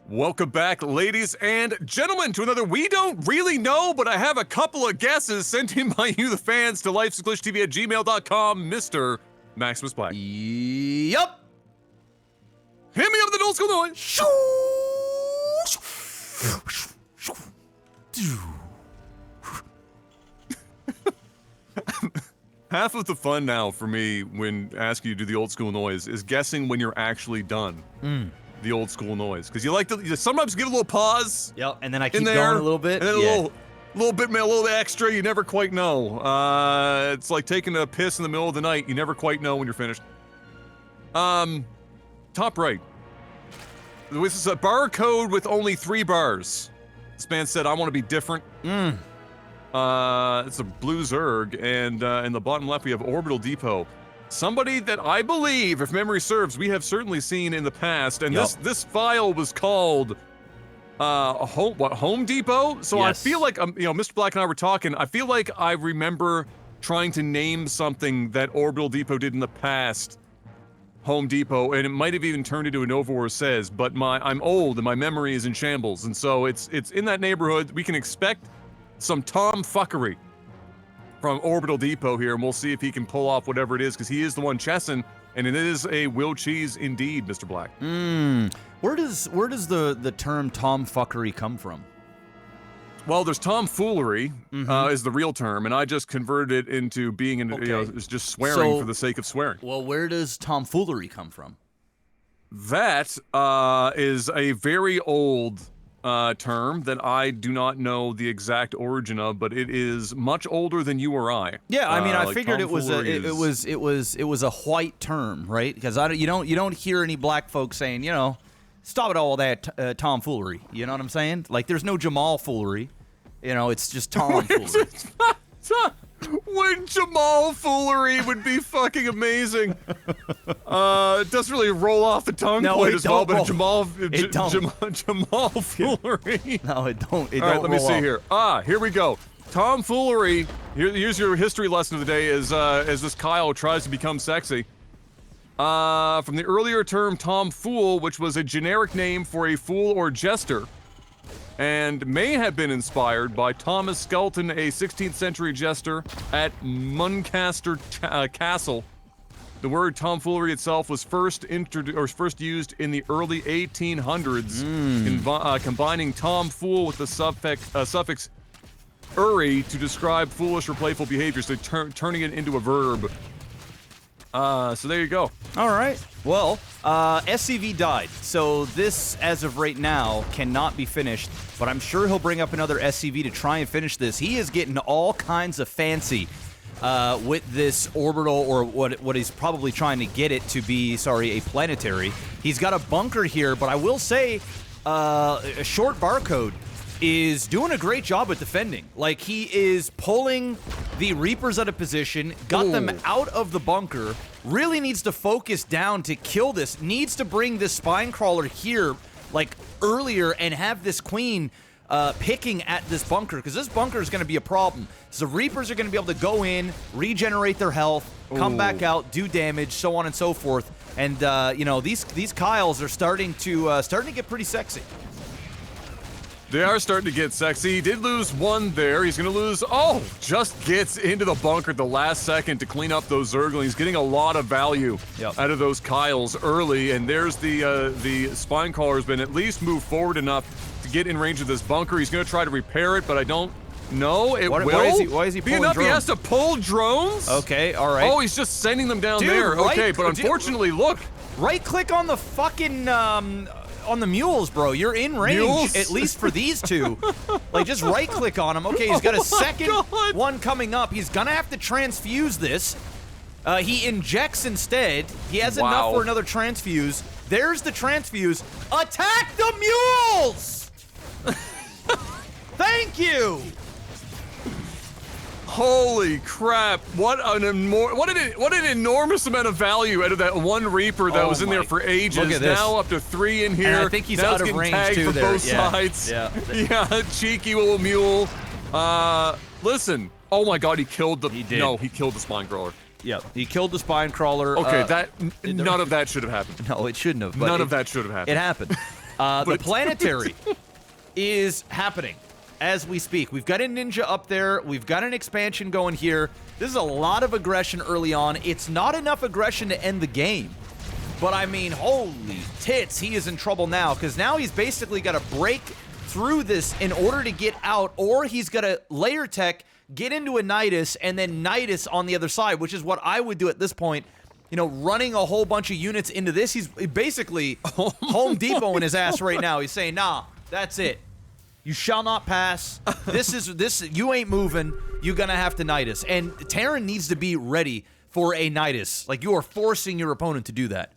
Welcome back, ladies and gentlemen, to another We Don't Really Know, but I have a couple of guesses sent in by you, the fans, to lifesglitchtv@gmail.com, Mr. Maximus Black. Yup. Hit me up with an old school noise. Half of the fun now for me when asking you to do the old school noise is guessing when you're actually done. The old school noise, because you like to you sometimes give a little pause. Yep, and then I keep there, going a little bit. And then a little bit extra. You never quite know. It's like taking a piss in the middle of the night. You never quite know when you're finished. Top right. This is a barcode with only 3 bars. This man said, "I want to be different." It's a blue Zerg, and in the bottom left we have Orbital Depot. Somebody that I believe, if memory serves, we have certainly seen in the past, and this file was called Home Depot. So yes. I feel like Mr. Black and I were talking. I feel like I remember trying to name something that Orbital Depot did in the past, Home Depot, and it might have even turned into an Overwar Says. But I'm old and my memory is in shambles, and so it's in that neighborhood. We can expect some tomfuckery from Orbital Depot here, and we'll see if he can pull off whatever it is, because he is the one chessing, and it is a Will Cheese indeed, Mr. Black. Where does the term tomfuckery come from? Well, there's tomfoolery is the real term, and I just converted it into being it's just swearing for the sake of swearing. Well, where does tomfoolery come from? That is a very old term that I do not know the exact origin of, but it is much older than you or I. Yeah, I mean, I figured it was a white term, right? Because you don't hear any black folks saying, stop it all that tomfoolery. You know what I'm saying? Like, there's no Jamal foolery. It's just tomfoolery. When Jamal foolery would be fucking amazing. It doesn't really roll off the tongue quite as well, but Jamal foolery. No, it don't. All right, let me see here. Here we go. Tomfoolery. Here's your history lesson of the day as this Kyle tries to become sexy. From the earlier term tomfool, which was a generic name for a fool or jester, and may have been inspired by Thomas Skelton, a 16th century jester at Muncaster Castle. The word tomfoolery itself was first used in the early 1800s, combining tomfool with the suffix "uri" to describe foolish or playful behavior, so turning it into a verb. So there you go. All right. Well, SCV died, so this, as of right now, cannot be finished, but I'm sure he'll bring up another SCV to try and finish this. He is getting all kinds of fancy with this orbital, or what he's probably trying to get it to be, a planetary. He's got a bunker here, but I will say, a short barcode is doing a great job at defending. Like, he is pulling the Reapers out of position, got them out of the bunker, really needs to focus down to kill this, needs to bring this spine crawler here, like, earlier, and have this queen picking at this bunker, because this bunker is going to be a problem. So Reapers are going to be able to go in, regenerate their health, come back out, do damage, so on and so forth. And, these Kyles are starting to get pretty sexy. They are starting to get sexy. He did lose one there. He's going to lose... just gets into the bunker at the last second to clean up those Zerglings. Getting a lot of value out of those Kyles early. And there's the spine crawler's been at least moved forward enough to get in range of this bunker. He's going to try to repair it, but I don't know. Why is he pulling drones? He has to pull drones? Okay, all right. Oh, he's just sending them down there. Okay, but unfortunately, look. Right-click on the fucking... on the mules, bro. You're in range, at least for these two. Like, just right-click on him. Okay, he's got a second one coming up. He's gonna have to transfuse this. He injects instead. He has enough for another transfuse. There's the transfuse. Attack the mules! Thank you! Holy crap! What an enormous amount of value out of that one Reaper that was in there for ages. Look at this. Now up to 3 in here. And I think he's out of range too. From both sides. Yeah, cheeky little mule. Listen. Oh my God, he killed the. He killed the spine crawler. Yeah, he killed the spine crawler. Okay, none of that should have happened. No, it shouldn't have. But none of that should have happened. It happened. The planetary is happening as we speak. We've got a ninja up there. We've got an expansion going here. This is a lot of aggression early on. It's not enough aggression to end the game. But I mean, holy tits, he is in trouble now, because now he's basically got to break through this in order to get out, or he's got to layer tech, get into a Nidus, and then Nidus on the other side, which is what I would do at this point. You know, running a whole bunch of units into this. He's basically Home Depot in his ass right now. He's saying, nah, that's it. You shall not pass. This. You ain't moving. You're going to have to Nidus. And Terran needs to be ready for a Nidus. Like, you are forcing your opponent to do that.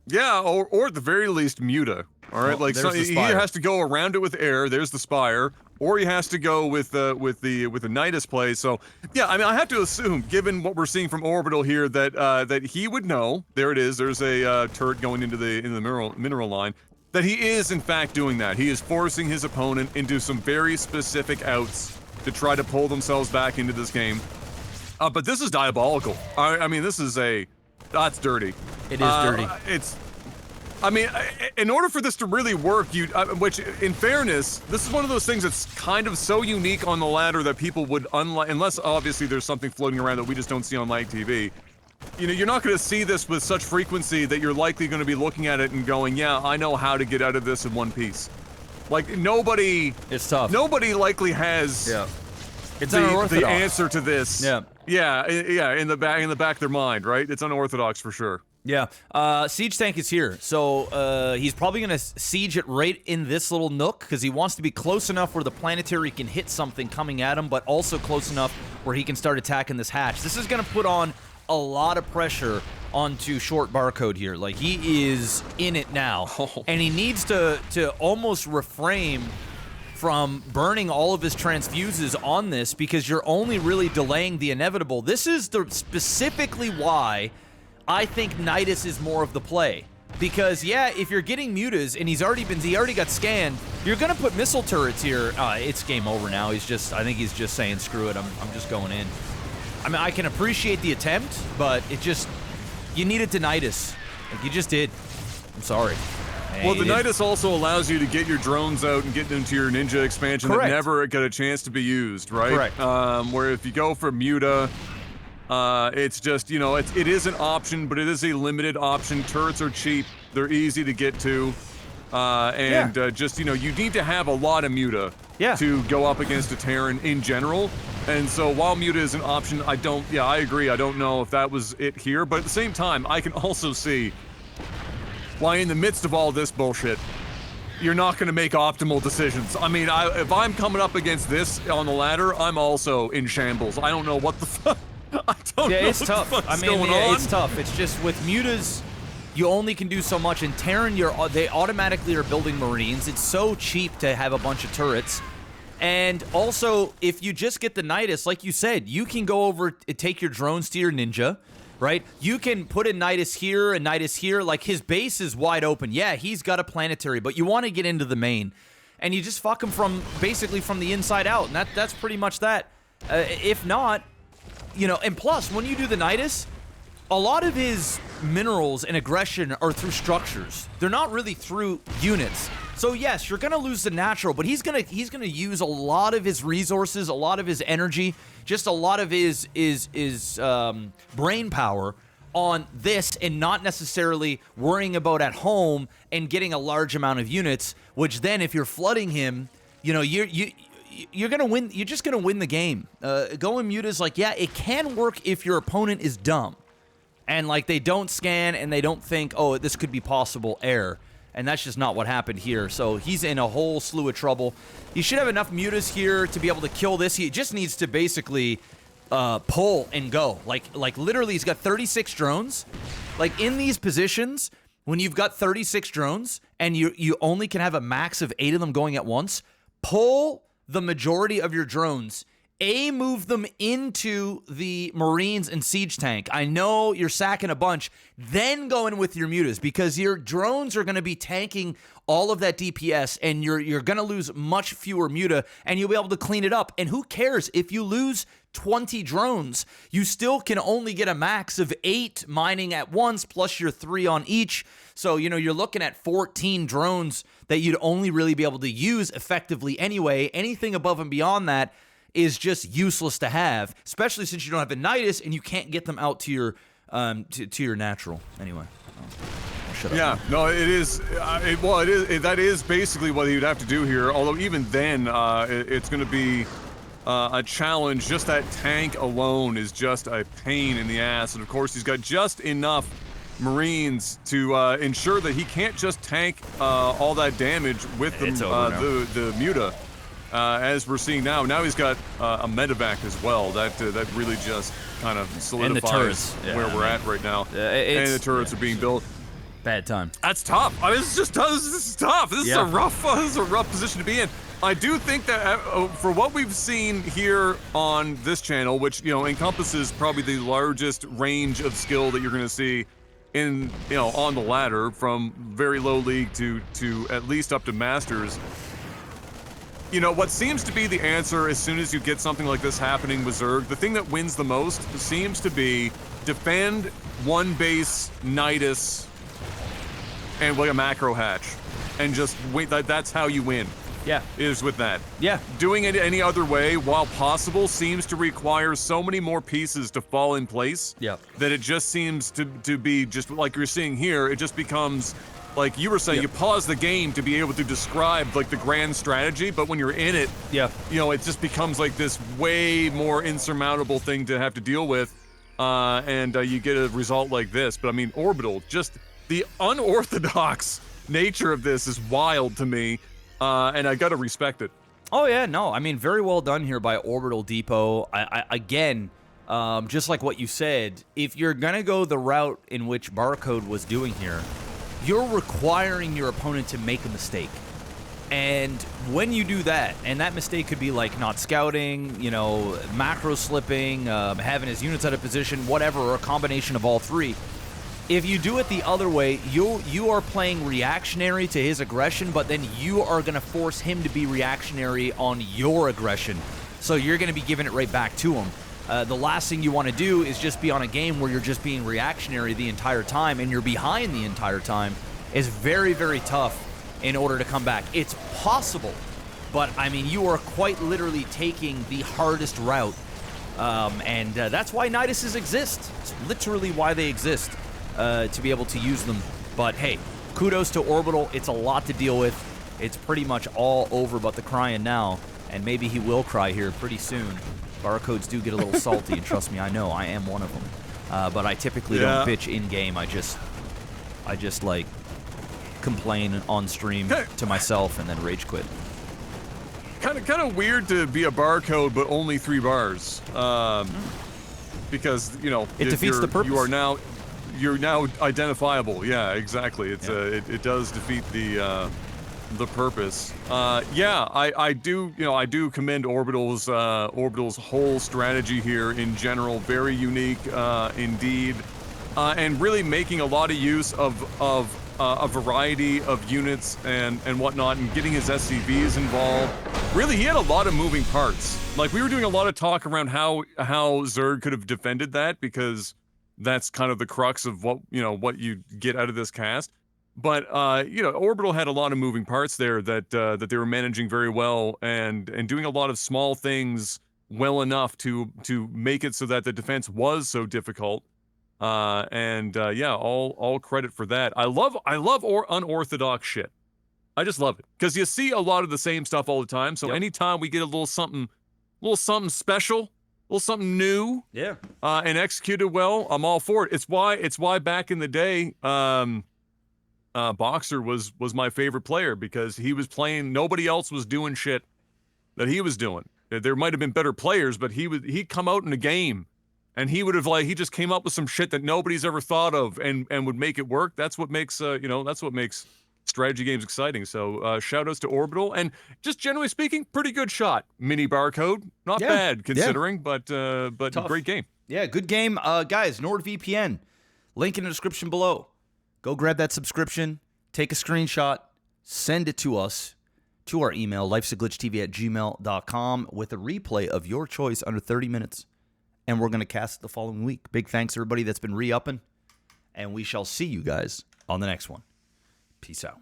Yeah, or at the very least, Muta. All right, well, like so he either has to go around it with air. There's the Spire, or he has to go with the Nidus play. So yeah, I mean, I have to assume, given what we're seeing from Orbital here, that he would know. There it is. There's a turret going into the mineral line. That he is in fact doing that. He is forcing his opponent into some very specific outs to try to pull themselves back into this game. But this is diabolical. I mean, this is that's dirty. It is dirty. I mean, in order for this to really work, which, in fairness, this is one of those things that's kind of so unique on the ladder that people would, unless obviously there's something floating around that we just don't see on LAGTV. You know, you're not going to see this with such frequency that you're likely going to be looking at it and going, yeah, I know how to get out of this in one piece. Like, nobody... It's tough. Nobody likely has... Yeah. It's the answer to this. Yeah. Yeah, in the back of their mind, right? It's unorthodox for sure. Yeah. Siege tank is here, so he's probably going to siege it right in this little nook, because he wants to be close enough where the planetary can hit something coming at him, but also close enough where he can start attacking this hatch. This is going to put on a lot of pressure onto Short Barcode here. Like, he is in it now, and he needs to almost refrain from burning all of his transfuses on this, because you're only really delaying the inevitable. This is specifically why I think Nidus is more of the play. Because, yeah, if you're getting Mutas and he already got scanned, you're gonna put missile turrets here. It's game over now. I think he's just saying, screw it, I'm just going in. I mean, I can appreciate the attempt, but you needed to Nidus. Like, you just did. I'm sorry. Well, the Nidus also allows you to get your drones out and get into your ninja expansion that never get a chance to be used, right? Correct. Where if you go for Muta, it's just, you know, it is an option, but it is a limited option. Turrets are cheap. They're easy to get to. Just, you know, you need to have a lot of Muta to go up against a Terran in general. And so while Muta is an option, I agree. I don't know if that was it here, but at the same time, I can also see why in the midst of all this bullshit, you're not going to make optimal decisions. I mean, if I'm coming up against this on the ladder, I'm also in shambles. I don't know what the fuck. I don't know it's tough. I mean, it's tough. It's just with Mutas, you only can do so much. And Terran, they automatically are building Marines. It's so cheap to have a bunch of turrets. And also, if you just get the Nidus, like you said, you can go over, take your drones to your ninja, right? You can put a Nidus here, like his base is wide open. Yeah, he's got a planetary, but you want to get into the main. And you just fuck him basically from the inside out, and that's pretty much that. If not, you know, and plus, when you do the Nidus, a lot of his minerals and aggression are through structures. They're not really through units. So yes, you're gonna lose the natural, but he's gonna use a lot of his resources, a lot of his energy, just a lot of his brain power on this, and not necessarily worrying about at home and getting a large amount of units. Which then, if you're flooding him, you know, you're gonna win. You're just gonna win the game. Going Muta is like, yeah, it can work if your opponent is dumb, and like they don't scan and they don't think, oh, this could be possible error. And that's just not what happened here. So he's in a whole slew of trouble. He should have enough Mutas here to be able to kill this. He just needs to basically pull and go. Like literally, he's got 36 drones. Like, in these positions, when you've got 36 drones and you only can have a max of 8 of them going at once, pull the majority of your drones Move them into the Marines and Siege Tank. I know you're sacking a bunch. Then go in with your Mutas, because your drones are going to be tanking all of that DPS, and you're going to lose much fewer Muta, and you'll be able to clean it up. And who cares if you lose 20 drones? You still can only get a max of 8 mining at once, plus your 3 on each. So, you're looking at 14 drones that you'd only really be able to use effectively anyway. Anything above and beyond that is just useless to have, especially since you don't have a Nidus and you can't get them out to your to your natural. Anyway, I'll shut up. Yeah, no, it is. That is basically what you'd have to do here. Although even then, it's going to be a challenge. Just that tank alone is just a pain in the ass, and of course he's got just enough Marines to ensure that he can't just tank all that damage with the Muta. As we're seeing now he's got a medevac as well. That really just kind of solidifies where we're at right now. And the turrets are being built. Bad time. That's tough. I mean, this is tough. This is a rough position to be in. I do think that for what we've seen here on this channel, which encompasses probably the largest range of skill that you're going to see in on the ladder, from very low league to at least up to masters. What seems to be the answer as soon as you get something like this happening with Zerg, the thing that wins the most seems to be defend one base Nidus and like a macro hatch, and just wait. That's how you win. Yeah, is with that. Yeah, doing it any other way, while possible, seems to require so many more pieces to fall in place. Yeah, that it just seems to be just like you're seeing here. It just becomes, like you were saying, you pause the game to be able to describe like the grand strategy, but when you're in it, it just becomes like this way more insurmountable thing to have to deal with, and you get a result like this. But I mean, Orbital, just the unorthodox nature of this is wild to me, and I gotta respect it. Oh yeah, no, I mean, very well done here by Orbital Depot. Again, just like what you said, if you're gonna go the route in which Barcode was doing here, you're requiring your opponent to make a mistake. And when you do that, and that mistake could be like not scouting, macro slipping, having his units out of position, whatever, or a combination of all three. If you do it the other way, you are playing reactionary to his aggression, but then you are going to force him to be reactionary on your aggression. So you're going to be giving it right back to him. The last thing you want to do is just be on a game where you're just being reactionary the entire time and you're behind the entire time. Is very, very tough in order to come back. It's possible, but I mean, you are quite literally taking the hardest route, and that's why Niduses exist. It's literally why they exist, to be able to use them. But hey, kudos to Orbital. It's a lot to deal with. It's pretty much all over but the crying now, and maybe he will cry here pretty soon. Barcodes do get a little salty, and trust me, I know, I am one of them. But I typically don't bitch in-game. I just like complain on stream to myself and then rage quit. Kind of weird to be a barcode, but only 3 bars. Because it defeats the purpose. You're now identifiable. Yeah, exactly. It's it does defeat the purpose. I do commend Orbital's whole strategy here in general. Very unique indeed, and really making a lot of use of a variety of units and whatnot, and getting his SCVs involved. Really, he had a lot of moving parts. Like, we were doing a lot of talk around how Zerg could have defended that, because that's kind of the crux of what you get out of this cast. But Orbital had a lot of moving parts there that they were managing very well, and doing a lot of small things well enough to make it so that the defense was so difficult. All credit for that. I love unorthodox shit. I just love it, because you see a lot of the same stuff all the time. So anytime we get a little something special, a little something new, and executed well, I'm all for it. It's why back in the day, Boxer was my favorite player, because he was playing. Nobody else was doing shit that he was doing. There might have been better players, but he'd come out in a game, and he would have he just came up with some shit that nobody's ever thought of, and would make it work. That's what makes strategy game's exciting. So shout outs to Orbital, and just generally speaking, pretty good shot. Mini barcode, not Yeah, bad considering, but Tough. great game. Yeah, good game. Guys, NordVPN, link in the description below. Go grab that subscription, take a screenshot, send it to us, to our email, lifesaglitchtv@gmail.com, with a replay of your choice under 30 minutes. And we're going to cast it the following week. Big thanks to everybody that's been re-upping. And we shall see you guys on the next one. Peace out.